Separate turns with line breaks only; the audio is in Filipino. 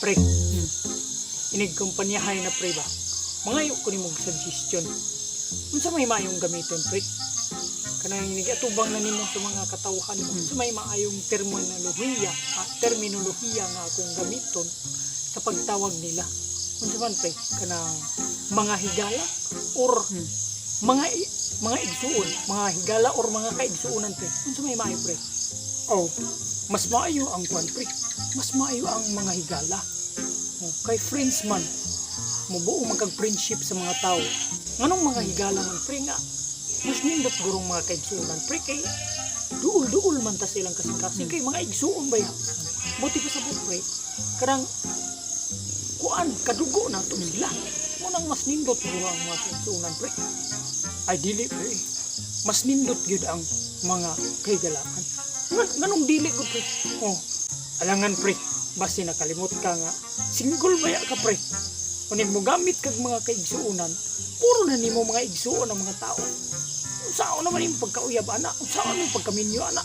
Pre, inig kumpanyahay na pre ba? Mga ko ni mong suggestion. Unsa may maayong gamiton pre? Kanang inigatubang na nimo sa mga katawhan mo. Unsa may maayong terminolohiya nga akong gamiton sa pagtawag nila. Unsa man pre? Kanang mga higala or mga igsuon, mga higala or mga kaigsuonan pre. Unsa may maayo pre? Oh, mas maayo ang kwan pre. Mas maayo ang mga higala. Oh, kay friends man, mubuo magkag-friendship sa mga tao. Nganong mga higala man pre nga, mas nindot gurong mga kaigsuonan pre kay duol-duol man ta silang kasing-kasing kay mga igsuon ba ya. Buti pa sa pre, karang kuan kadugo na to sila. Munang mas nindot guro ang mga kaigsuonan pre. Ay dili pre. Mas nindot gyud ang mga kahigalaan. Nganong dili gud pre? Oh, alangan pre, basta nakalimot ka nga single baya ka pre. Kunin mo gamit kag mga kaigsuonan, puro na nimo mga igsuon ang mga tao. Unsaon naman yung pagkauyab ana? Unsaon yung pagkaminyo ana?